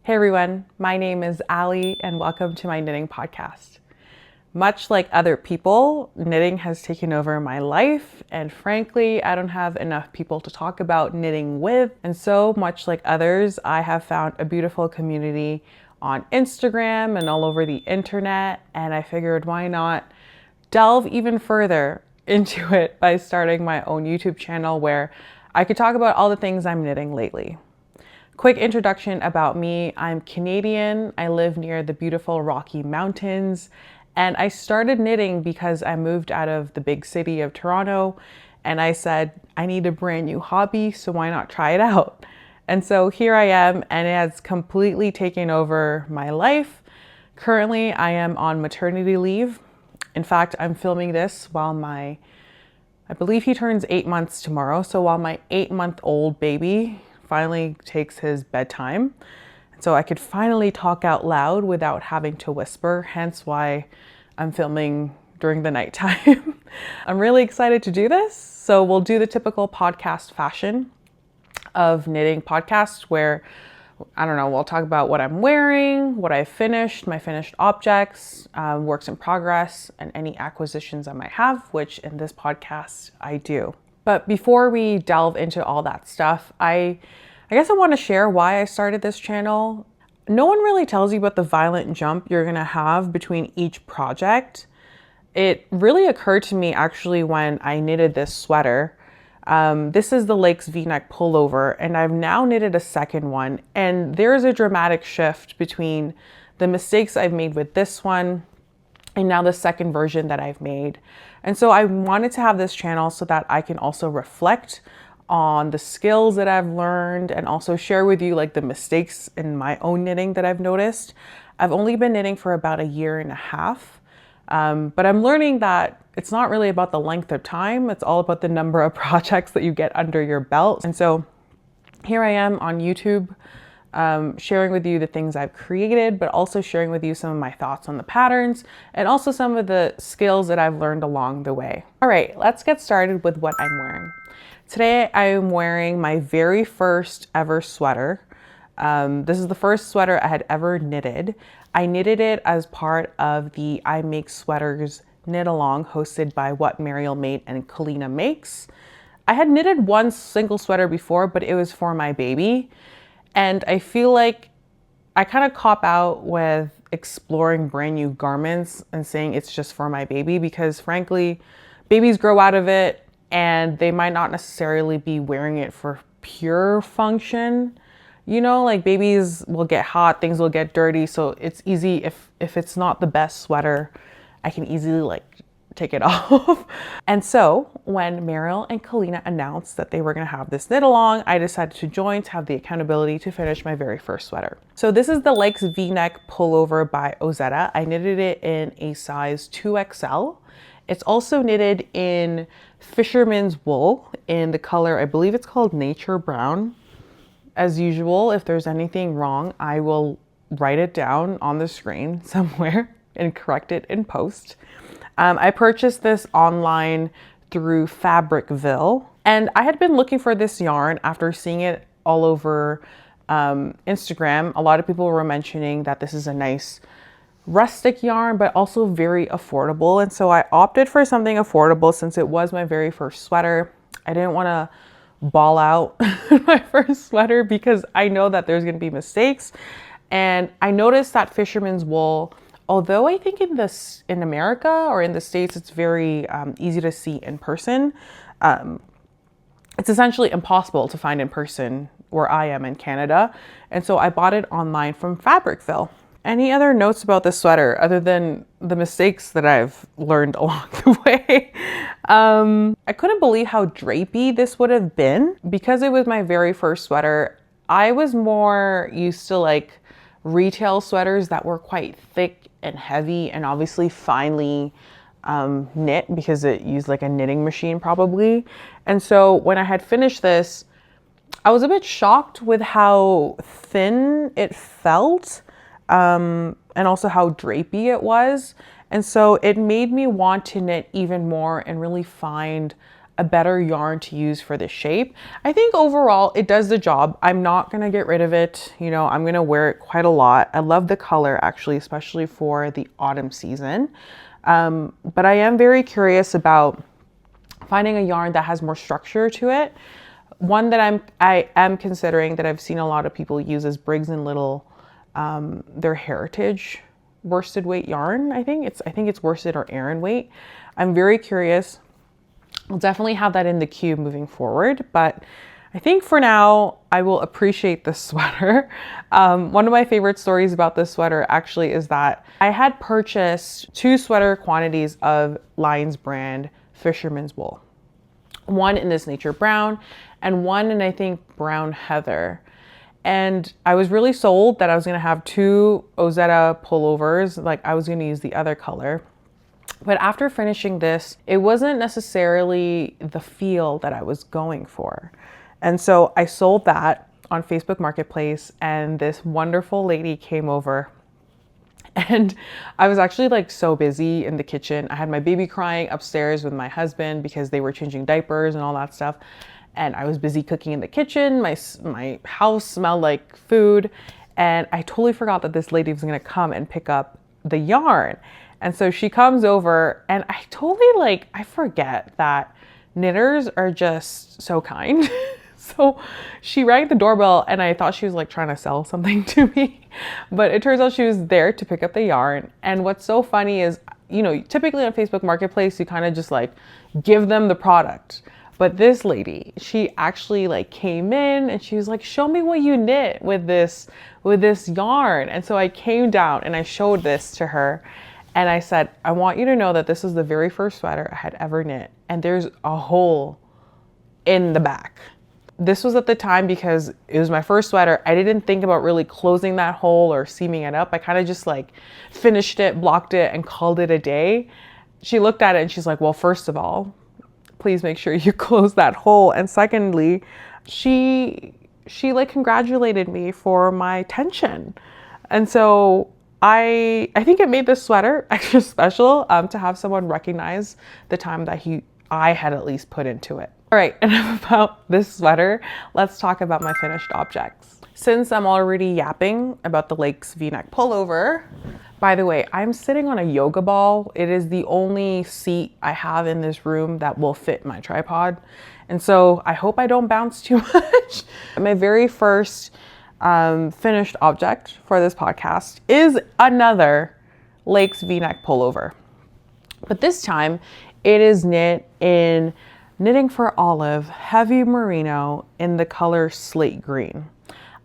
Hey everyone, my name is Ali and welcome to my knitting podcast. Much like other people, knitting has taken over my life, and frankly, I don't have enough people to talk about knitting with. And so much like others, I have found a beautiful community on Instagram and all over the internet, and I figured why not delve even further into it by starting my own YouTube channel where I could talk about all the things I'm knitting lately. Quick introduction about me. I'm Canadian. I live near the beautiful Rocky Mountains, and I started knitting because I moved out of the big city of Toronto and I said, I need a brand new hobby, so why not try it out? And so here I am, and it has completely taken over my life. Currently, I am on maternity leave. In fact, I'm filming this while I believe he turns 8 months tomorrow. So while my 8-month-old baby finally takes his bedtime. So I could finally talk out loud without having to whisper, hence why I'm filming during the nighttime. I'm really excited to do this. So we'll do the typical podcast fashion of knitting podcast where, I don't know, we'll talk about what I'm wearing, what I've finished, my finished objects, works in progress, and any acquisitions I might have, which in this podcast I do. But before we delve into all that stuff, I guess I want to share why I started this channel. No one really tells you about the violent jump you're going to have between each project. It really occurred to me actually when I knitted this sweater. This is the LYS V-neck pullover, and I've now knitted a second one. And there's a dramatic shift between the mistakes I've made with this one and now the second version that I've made. And so I wanted to have this channel so that I can also reflect on the skills that I've learned and also share with you like the mistakes in my own knitting that I've noticed. I've only been knitting for about 1.5 years, but I'm learning that it's not really about the length of time. It's all about the number of projects that you get under your belt. And so here I am on YouTube, sharing with you the things I've created, but also sharing with you some of my thoughts on the patterns and also some of the skills that I've learned along the way. All right, let's get started with what I'm wearing. Today, I am wearing my very first ever sweater. This is the first sweater I had ever knitted. I knitted it as part of the I Make Sweaters knit along hosted by What Mariel Made and Kalina Makes. I had knitted one single sweater before, but it was for my baby. And I feel like I kind of cop out with exploring brand new garments and saying it's just for my baby because frankly, babies grow out of it and they might not necessarily be wearing it for pure function. You know, like babies will get hot, things will get dirty. So it's easy if it's not the best sweater, I can easily like take it off. And so when Mariel and Kalina announced that they were going to have this knit along, I decided to join to have the accountability to finish my very first sweater. So this is the LYS V-neck pullover by Ozetta. I knitted it in a size 2XL. It's also knitted in fisherman's wool in the color, I believe it's called Nature Brown. As usual, if there's anything wrong, I will write it down on the screen somewhere and correct it in post. I purchased this online through Fabricville, and I had been looking for this yarn after seeing it all over Instagram. A lot of people were mentioning that this is a nice rustic yarn, but also very affordable. And so I opted for something affordable since it was my very first sweater. I didn't want to ball out my first sweater because I know that there's going to be mistakes. And I noticed that fisherman's wool, although I think in America or in the States, it's very easy to see in person. It's essentially impossible to find in person where I am in Canada. And so I bought it online from Fabricville. Any other notes about this sweater other than the mistakes that I've learned along the way? I couldn't believe how drapey this would have been. Because it was my very first sweater, I was more used to like retail sweaters that were quite thick and heavy and obviously finely knit because it used like a knitting machine probably. And so when I had finished this, I was a bit shocked with how thin it felt and also how drapey it was. And so it made me want to knit even more and really find a better yarn to use for this shape. I think overall it does the job. I'm not gonna get rid of it. You know, I'm gonna wear it quite a lot. I love the color actually, especially for the autumn season. But I am very curious about finding a yarn that has more structure to it. One that I am considering that I've seen a lot of people use is Briggs and Little, their Heritage worsted weight yarn. I think it's worsted or Aran weight. I'm very curious. I'll definitely have that in the queue moving forward, but I think for now I will appreciate this sweater. One of my favorite stories about this sweater actually is that I had purchased 2 sweater quantities of Lions brand Fisherman's Wool. One in this nature brown and one in, I think, brown heather. And I was really sold that I was gonna have 2 Ozetta pullovers, like I was gonna use the other color. But after finishing this, it wasn't necessarily the feel that I was going for. And so I sold that on Facebook Marketplace, and this wonderful lady came over. And I was actually like so busy in the kitchen. I had my baby crying upstairs with my husband because they were changing diapers and all that stuff. And I was busy cooking in the kitchen. My house smelled like food. And I totally forgot that this lady was gonna come and pick up the yarn. And so she comes over and I totally I forget that knitters are just so kind. So she rang the doorbell and I thought she was like trying to sell something to me, but it turns out she was there to pick up the yarn. And what's so funny is, you know, typically on Facebook Marketplace, you kind of just like give them the product. But this lady, she actually like came in and she was like, show me what you knit with this yarn. And so I came down and I showed this to her. And I said, I want you to know that this is the very first sweater I had ever knit. And there's a hole in the back. This was at the time because it was my first sweater. I didn't think about really closing that hole or seaming it up. I kind of just like finished it, blocked it, and called it a day. She looked at it and she's like, well, first of all, please make sure you close that hole. And secondly, she like congratulated me for my tension. And so I think it made this sweater extra special to have someone recognize the time that I had at least put into it. All right, enough about this sweater. Let's talk about my finished objects. Since I'm already yapping about the LYS V-neck pullover, by the way, I'm sitting on a yoga ball. It is the only seat I have in this room that will fit my tripod. And so I hope I don't bounce too much. My very first finished object for this podcast is another LYS V-neck pullover. But this time it is knit in Knitting for Olive heavy merino in the color slate green.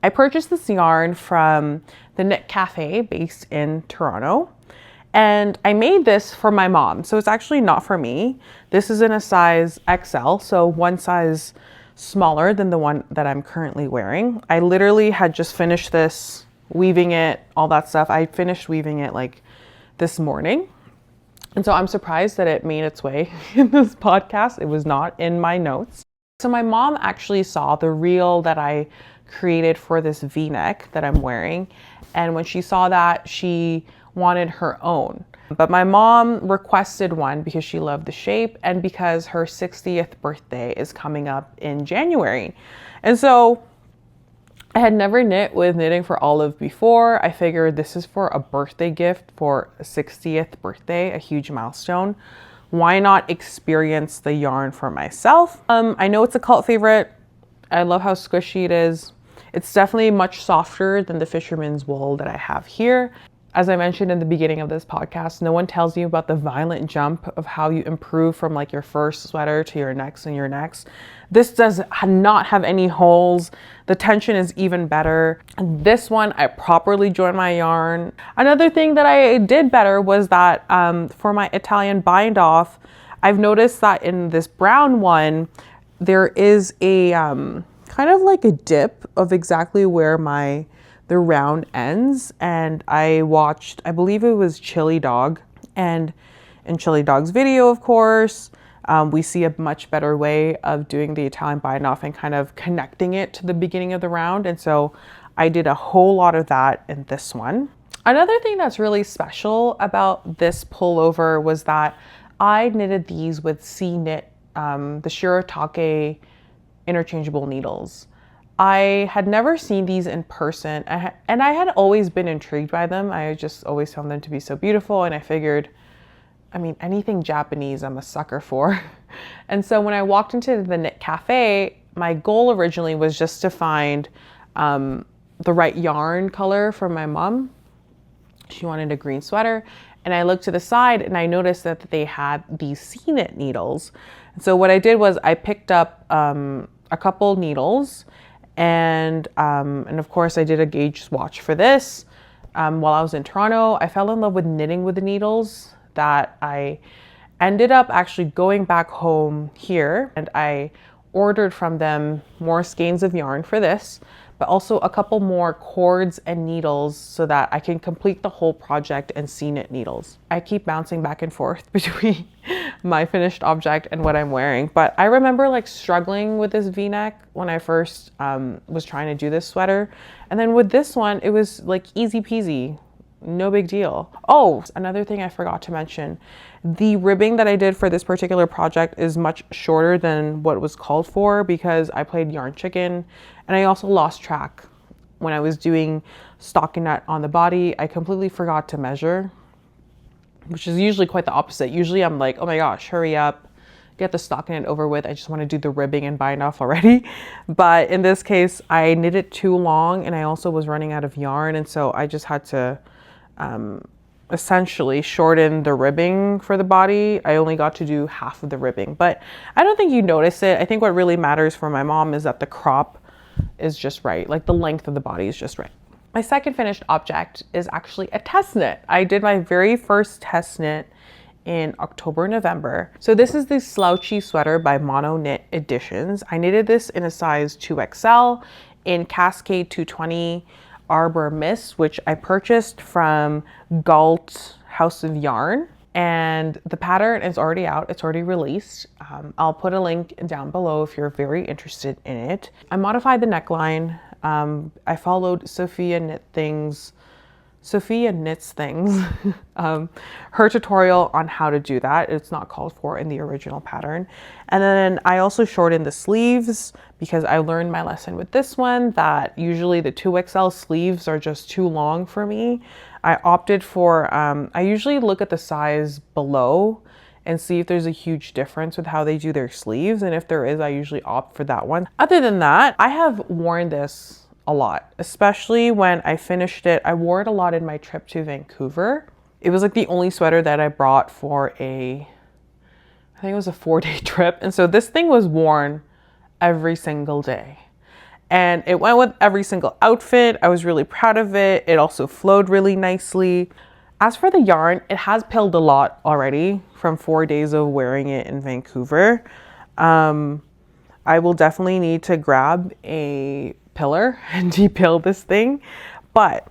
I purchased this yarn from the Knit Cafe based in Toronto, and I made this for my mom. So it's actually not for me. This is in a size XL, so one size smaller than the one that I'm currently wearing. I literally had just finished this, weaving it, all that stuff. I finished weaving it like this morning. And so I'm surprised that it made its way in this podcast. It was not in my notes. So my mom actually saw the reel that I created for this V-neck that I'm wearing. And when she saw that, she wanted her own. But my mom requested one because she loved the shape and because her 60th birthday is coming up in January. And so I had never knit with Knitting for Olive before. I figured this is for a birthday gift for a 60th birthday, a huge milestone. Why not experience the yarn for myself? I know it's a cult favorite. I love how squishy it is. It's definitely much softer than the Fisherman's Wool that I have here. As I mentioned in the beginning of this podcast, no one tells you about the violent jump of how you improve from like your first sweater to your next and your next. This does not have any holes. The tension is even better. And this one, I properly joined my yarn. Another thing that I did better was that for my Italian bind off, I've noticed that in this brown one, there is a kind of like a dip of exactly where the round ends. And I watched, I believe it was Chili Dog, and in Chili Dog's video, of course, we see a much better way of doing the Italian bind off and kind of connecting it to the beginning of the round. And so I did a whole lot of that in this one. Another thing that's really special about this pullover was that I knitted these with C knit the Shiratake interchangeable needles. I had never seen these in person, and I had always been intrigued by them. I just always found them to be so beautiful, and I figured, I mean, anything Japanese I'm a sucker for. And so when I walked into the knit cafe, my goal originally was just to find the right yarn color for my mom. She wanted a green sweater, and I looked to the side and I noticed that they had these C-knit needles. And so what I did was I picked up a couple needles, and of course I did a gauge swatch for this. While I was in Toronto, I fell in love with knitting with the needles, that I ended up actually going back home here, and I ordered from them more skeins of yarn for this, but also a couple more cords and needles so that I can complete the whole project and C-knit needles. I keep bouncing back and forth between my finished object and what I'm wearing, but I remember like struggling with this V-neck when I first was trying to do this sweater. And then with this one, it was like easy peasy. No big deal. Oh, another thing I forgot to mention. The ribbing that I did for this particular project is much shorter than what was called for because I played yarn chicken, and I also lost track. When I was doing stockinette on the body, I completely forgot to measure, which is usually quite the opposite. Usually I'm like, oh my gosh, hurry up, get the stockinette over with. I just want to do the ribbing and bind off already. But in this case, I knit it too long, and I also was running out of yarn, and so I just had to essentially shorten the ribbing for the body. I only got to do half of the ribbing, but I don't think you notice it. I think what really matters for my mom is that the crop is just right. Like the length of the body is just right. My second finished object is actually a test knit. I did my very first test knit in October, November. So this is the Slouchy sweater by Mono Knit Editions. I knitted this in a size 2XL in Cascade 220 Arbor Mist, which I purchased from Galt House of Yarn, and the pattern is already out. It's already released. I'll put a link down below if you're very interested in it. I modified the neckline. I followed Sophia Knits Things, her tutorial on how to do that. It's not called for in the original pattern. And then I also shortened the sleeves because I learned my lesson with this one that usually the 2XL sleeves are just too long for me. I opted for, I usually look at the size below and see if there's a huge difference with how they do their sleeves. And if there is, I usually opt for that one. Other than that, I have worn this a lot, especially when I finished it. I wore it a lot in my trip to Vancouver. It was like the only sweater that I brought for I think it was a 4-day trip. And so this thing was worn every single day. And it went with every single outfit. I was really proud of it. It also flowed really nicely. As for the yarn, it has pilled a lot already from 4 days of wearing it in Vancouver. I will definitely need to grab a pillar and depill this thing. But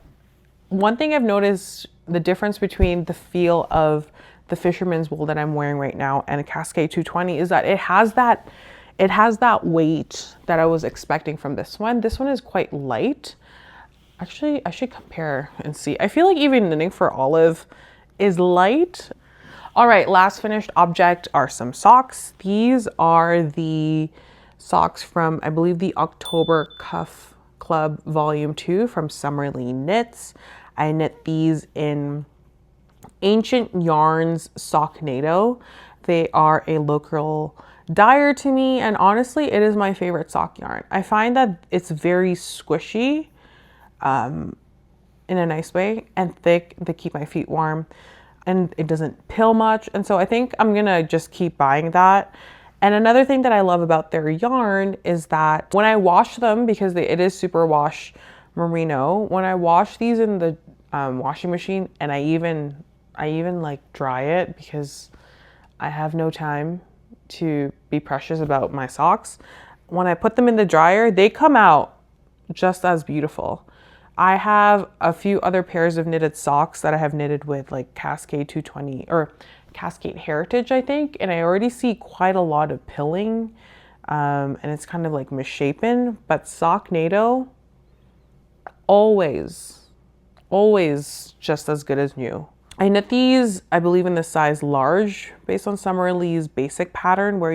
one thing I've noticed, the difference between the feel of the fisherman's wool that I'm wearing right now and a Cascade 220 is that it has that weight that I was expecting from this one. This one is quite light. Actually, I should compare and see. I feel like even knitting for Olive is light. All right, last finished object are some socks. These are the socks from, I believe, the October Cuff Club Volume 2 from Summerly Knits. I knit these in Ancient Yarns Socknado. They are a local dyer to me, and honestly, it is my favorite sock yarn. I find that it's very squishy in a nice way and thick. They keep my feet warm and it doesn't pill much. And so I think I'm gonna just keep buying that. And another thing that I love about their yarn is that when I wash them, because it is super wash merino, when I wash these in the washing machine, and I even like dry it because I have no time to be precious about my socks. When I put them in the dryer, they come out just as beautiful. I have a few other pairs of knitted socks that I have knitted with like Cascade 220 or Cascade Heritage, I think, and I already see quite a lot of pilling, and it's kind of like misshapen, but Socknado, always just as good as new. I knit these, I believe, in the size large based on Summer Lee's basic pattern where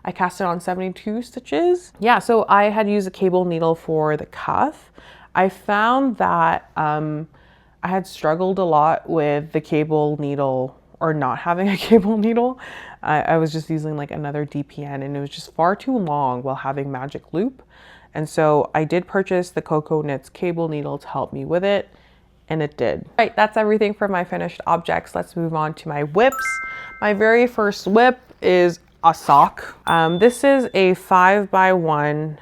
I cast it on 72 stitches. Yeah, so I had used a cable needle for the cuff. I found that I had struggled a lot with the cable needle or not having a cable needle. I was just using like another DPN and it was just far too long while having magic loop. And so I did purchase the Coco Knits cable needle to help me with it. And it did. All right, that's everything for my finished objects. Let's move on to my whips. My very first whip is a sock. This is a 5x1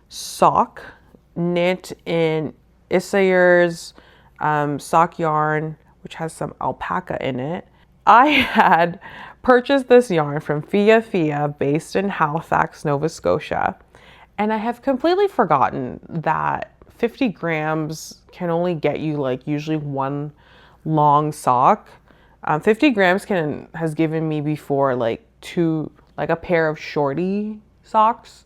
sock knit in Isayer's sock yarn, which has some alpaca in it. I had purchased this yarn from Fia Fia based in Halifax, Nova Scotia. And I have completely forgotten that 50 grams can only get you like usually one long sock. 50 grams has given me before like a pair of shorty socks,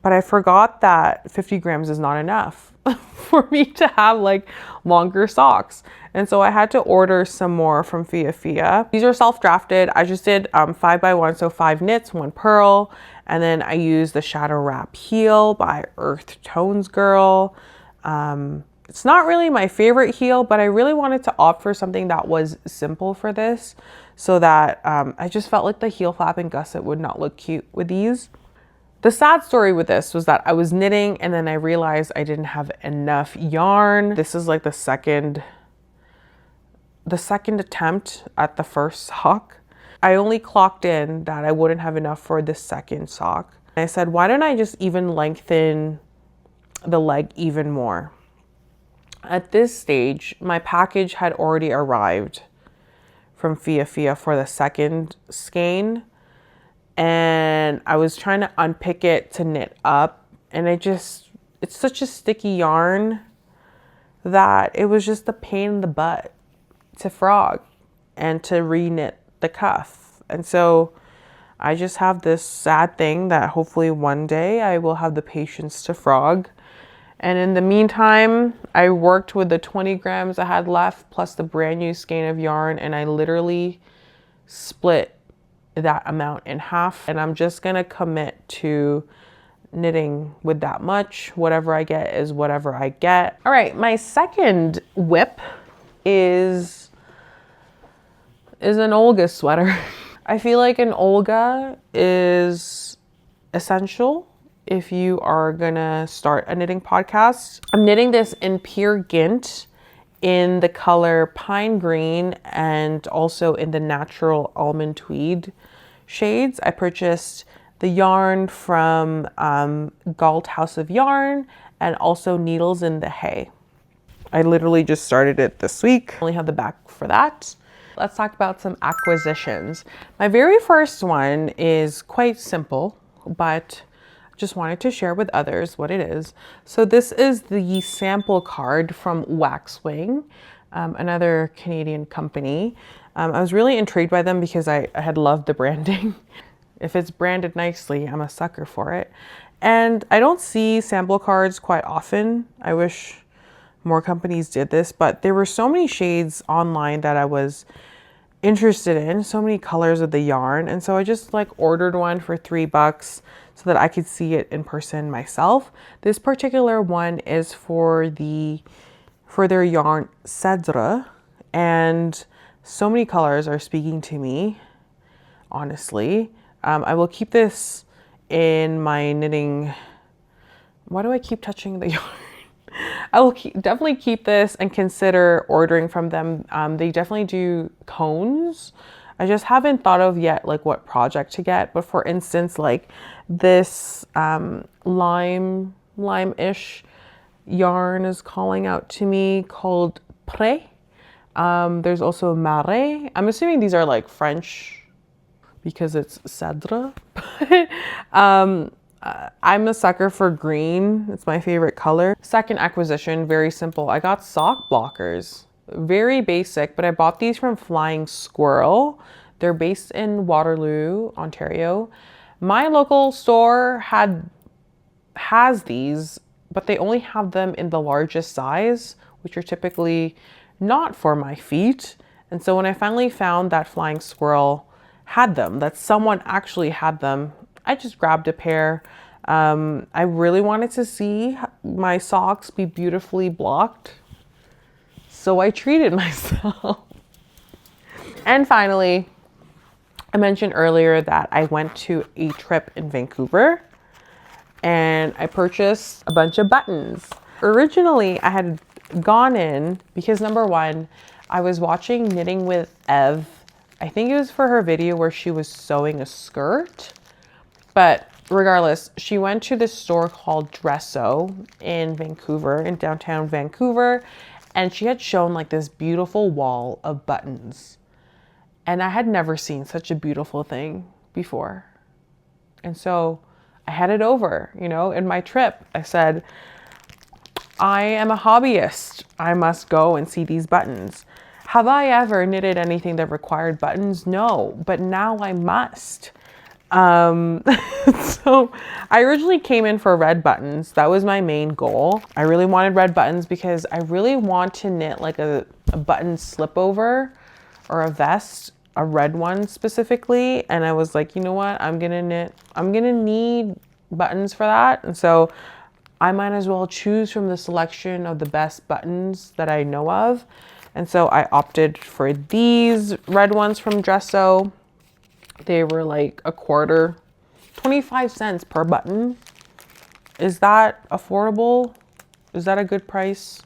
but I forgot that 50 grams is not enough for me to have like longer socks. And so I had to order some more from Fia Fia. These are self-drafted. I just did 5x1, so 5 knits, 1 purl. And then I used the Shadow Wrap Heel by Earth Tones Girl. It's not really my favorite heel, but I really wanted to opt for something that was simple for this so that I just felt like the heel flap and gusset would not look cute with these. The sad story with this was that I was knitting and then I realized I didn't have enough yarn. This is like the second attempt at the first sock. I only clocked in that I wouldn't have enough for the second sock. I said, why don't I just even lengthen the leg even more? At this stage, my package had already arrived from Fia Fia for the second skein. And I was trying to unpick it to knit up. And it's such a sticky yarn that it was just a pain in the butt to frog and to re-knit the cuff. And so I just have this sad thing that hopefully one day I will have the patience to frog. And in the meantime, I worked with the 20 grams I had left plus the brand new skein of yarn, and I literally split that amount in half. And I'm just gonna commit to knitting with that much. Whatever I get is whatever I get. All right, my second whip is an Olga sweater. I feel like an Olga is essential if you are gonna start a knitting podcast. I'm knitting this in Pure Gint in the color Pine Green and also in the natural almond tweed shades. I purchased the yarn from Galt House of Yarn and also Needles in the Hay. I literally just started it this week. I only have the back for that. Let's talk about some acquisitions. My very first one is quite simple, but just wanted to share with others what it is. So this is the sample card from Waxwing, another Canadian company. I was really intrigued by them because I had loved the branding. If it's branded nicely, I'm a sucker for it. And I don't see sample cards quite often. I wish more companies did this, but there were so many shades online that I was interested in, so many colors of the yarn. And so I just like ordered one for $3 so that I could see it in person myself. This particular one is for their yarn Cedre, and so many colors are speaking to me, honestly. I will keep this in my knitting. Why do I keep touching the yarn? I will definitely keep this and consider ordering from them. They definitely do cones. I just haven't thought of yet like what project to get. But for instance, like this lime-ish yarn is calling out to me called Pré. There's also Marais. I'm assuming these are like French because it's Cedre. I'm a sucker for green. It's my favorite color. Second acquisition, very simple. I got sock blockers. Very basic, but I bought these from Flying Squirrel. They're based in Waterloo, Ontario. My local store has these, but they only have them in the largest size, which are typically not for my feet. And so when I finally found that flying squirrel had them, that someone actually had them, I just grabbed a pair. I really wanted to see my socks be beautifully blocked, so I treated myself. And finally, I mentioned earlier that I went to a trip in Vancouver and I purchased a bunch of buttons. Originally, I had gone in because number one, I was watching Knitting with Ev. I think it was for her video where she was sewing a skirt. But regardless, she went to this store called DressSew in Vancouver, in downtown Vancouver, and she had shown like this beautiful wall of buttons. And I had never seen such a beautiful thing before. And so I headed over, in my trip. I said, I am a hobbyist. I must go and see these buttons. Have I ever knitted anything that required buttons? No, but now I must. So I originally came in for red buttons. That was my main goal. I really wanted red buttons because I really want to knit like a button slip over or a vest, a red one specifically. And I was like, you know what? I'm gonna need buttons for that. And so I might as well choose from the selection of the best buttons that I know of. And so I opted for these red ones from DressSew. They were like a quarter, 25 cents per button. Is that affordable? Is that a good price?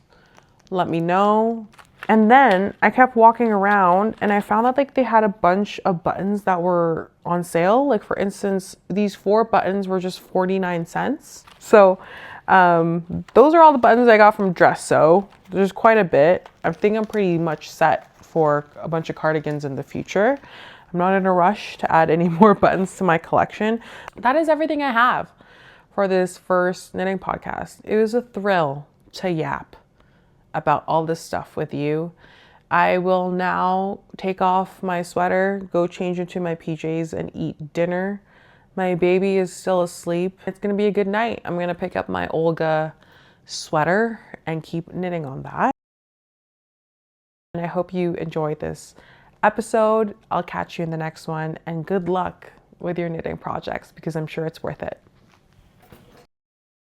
Let me know. And then I kept walking around and I found that like they had a bunch of buttons that were on sale. Like for instance, these 4 buttons were just 49 cents. So those are all the buttons I got from DressSew. There's quite a bit. I think I'm pretty much set for a bunch of cardigans in the future. I'm not in a rush to add any more buttons to my collection. That is everything I have for this first knitting podcast. It was a thrill to yap about all this stuff with you. I will now take off my sweater, go change into my PJs and eat dinner. My baby is still asleep. It's gonna be a good night. I'm gonna pick up my Olga sweater and keep knitting on that. And I hope you enjoyed this episode. I'll catch you in the next one, and good luck with your knitting projects because I'm sure it's worth it.